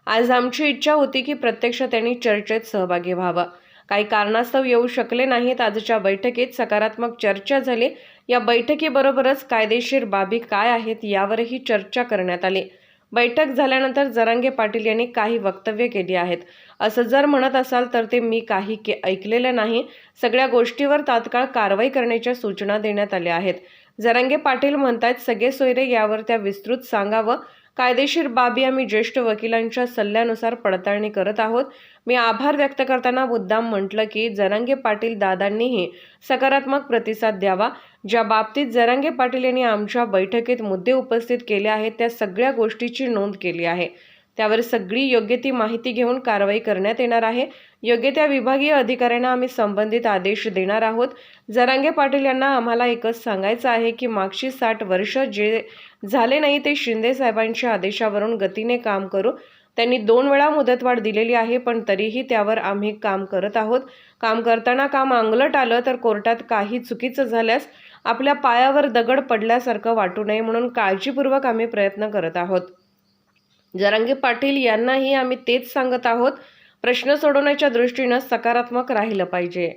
आज आमची इच्छा होती की प्रत्यक्ष त्यांनी चर्चेत सहभागी व्हावं. काही कारणास्तव येऊ शकले नाहीत. आजच्या बैठकीत सकारात्मक चर्चा झाली. या बैठकीबरोबरच कायदेशीर बाबी काय आहेत यावरही चर्चा करण्यात आली. बैठक झाल्यानंतर जरांगे पाटील यांनी काही वक्तव्य केली आहेत. असं जर म्हणत असाल तर ते मी काही ऐकलेलं नाही. सगळ्या गोष्टीवर तात्काळ कारवाई करण्याच्या सूचना देण्यात आल्या आहेत. जरांगे पाटील म्हणतात सगळे सोयरे यावर त्या विस्तृत सांगावं. कायदेशीर बाबी आम्ही ज्येष्ठ वकिलांच्या सल्ल्यानुसार पडताळणी करत आहोत. मी आभार व्यक्त करताना मुद्दाम म्हटलं की जरांगे पाटील दादांनीही सकारात्मक प्रतिसाद द्यावा. ज्या बाबतीत जरांगे पाटील यांनी आमच्या बैठकीत मुद्दे उपस्थित केले आहेत त्या सगळ्या गोष्टीची नोंद केली आहे. त्यावर सगळी योग्य ती माहिती घेऊन कारवाई करण्यात येणार आहे. योग्य त्या विभागीय अधिकाऱ्यांना आम्ही संबंधित आदेश देणार आहोत. जरांगे पाटील यांना आम्हाला एकच सांगायचं आहे की मागची 60 वर्ष जे झाले नाही ते शिंदे साहेबांच्या आदेशावरून गतीने काम करू. त्यांनी 2 वेळा मुदतवाढ दिलेली आहे, पण तरीही त्यावर आम्ही काम करत आहोत. काम करताना काम अंगलट आलं तर कोर्टात काही चुकीचं झाल्यास आपल्या पायावर दगड पडल्यासारखं वाटू नये म्हणून काळजीपूर्वक आम्ही प्रयत्न करत आहोत. जरांगे पाटील यांनाही आम्ही तेच सांगत आहोत. प्रश्न सोडवण्याच्या दृष्टीनं सकारात्मक राहिलं पाहिजे.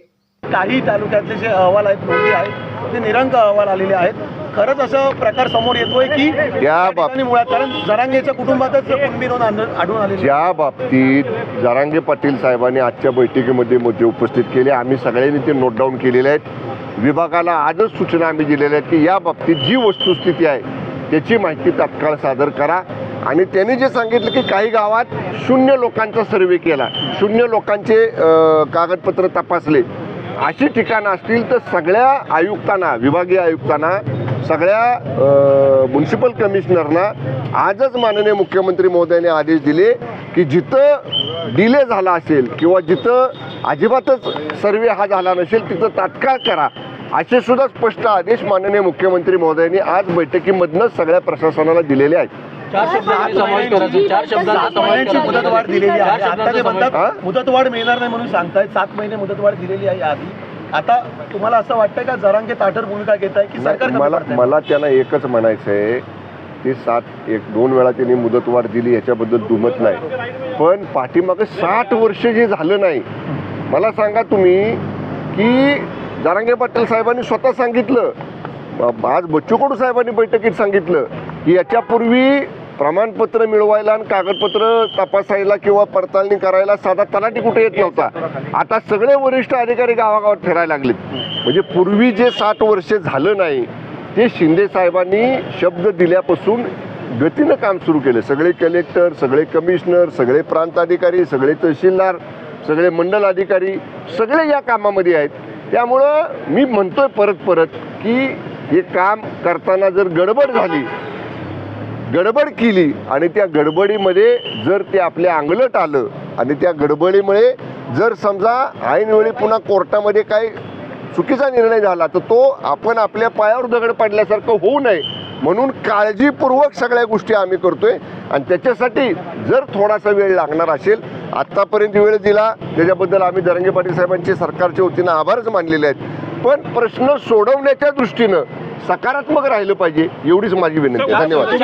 काही तालुक्यातले जे अहवाल आहेत नोंदी आहेत ते निरंक अहवाल आलेले आहेत. खरंच असं प्रकार समोर येतोय की या बाबतीत मुळात कारण जरांगेच्या कुटुंबातच कुटुंबी नोंद आढळून आलेली. ज्या बाबतीत जरांगे पाटील साहेबांनी आजच्या बैठकीमध्ये मुद्दे उपस्थित केले आम्ही सगळ्यांनी ते नोट डाऊन केलेले आहेत. विभागाला आजच सूचना आम्ही दिलेल्या आहेत की या बाबतीत जी वस्तुस्थिती आहे त्याची माहिती तात्काळ सादर करा. आणि त्यांनी जे सांगितलं की काही गावात 0 लोकांचा सर्वे केला, 0 लोकांचे कागदपत्र तपासले, अशी ठिकाणं असतील तर सगळ्या आयुक्तांना, विभागीय आयुक्तांना, सगळ्या म्युन्सिपल कमिशनरना आजच माननीय मुख्यमंत्री महोदयाने आदेश दिले की जिथं डिले झाला असेल किंवा जिथं अजिबातच सर्वे हा झाला नसेल तिथं तात्काळ करा, असे सुद्धा स्पष्ट आदेश माननीय मुख्यमंत्री महोदयांनी आज बैठकीमधनंच सगळ्या प्रशासनाला दिलेले आहेत. 4 शब्दांची मुदतवाढ दिलेली आहे. आता ते म्हणतात मुदतवाढ मिळणार नाही म्हणून सांगतायत. 7 महिने मुदतवाढ दिलेली आहे आधी. आता तुम्हाला असं वाटतंय का जरांगे ताठर भूमिका घेत आहे की सरकार? मला त्यांना एकच म्हणायचं आहे की 2 वेळा त्यांनी मुदतवाढ दिली याच्याबद्दल दुमत नाही, पण पाठीमागे 60 वर्ष जे झालं नाही. मला सांगा तुम्ही की जरांगे पाटील साहेबांनी स्वतः सांगितलं, आज बच्चू कडू साहेबांनी बैठकीत सांगितलं की याच्यापूर्वी प्रमाणपत्र मिळवायला आणि कागदपत्र तपासायला किंवा पडताळणी करायला साधा तलाठी कुठे येत नव्हता. आता सगळे वरिष्ठ अधिकारी गावागावात फिरायला लागलेत. म्हणजे पूर्वी जे 60 वर्ष झालं नाही ते शिंदे साहेबांनी शब्द दिल्यापासून गतीनं काम सुरू केलं. सगळे कलेक्टर, सगळे कमिशनर, सगळे प्रांत अधिकारी, सगळे तहसीलदार, सगळे मंडल अधिकारी सगळे या कामामध्ये आहेत. त्यामुळं मी म्हणतोय परत की हे काम करताना जर गडबड केली आणि त्या गडबडीमध्ये जर ते आपल्या अंगलट आलं आणि त्या गडबडीमुळे जर समजा ऐनवेळी पुन्हा कोर्टामध्ये काही चुकीचा निर्णय झाला तर तो आपण आपल्या पायावर दगड पडल्यासारखं होऊ नये म्हणून काळजीपूर्वक सगळ्या गोष्टी आम्ही करतोय. आणि त्याच्यासाठी जर थोडासा वेळ लागणार असेल, आत्तापर्यंत वेळ दिला त्याच्याबद्दल आम्ही जरांगे पाटील साहेबांचे सरकारच्या वतीनं आभारच मानलेले आहेत. पण प्रश्न सोडवण्याच्या दृष्टीनं सकारात्मक राहिलं पाहिजे एवढीच माझी विनंती. धन्यवाद.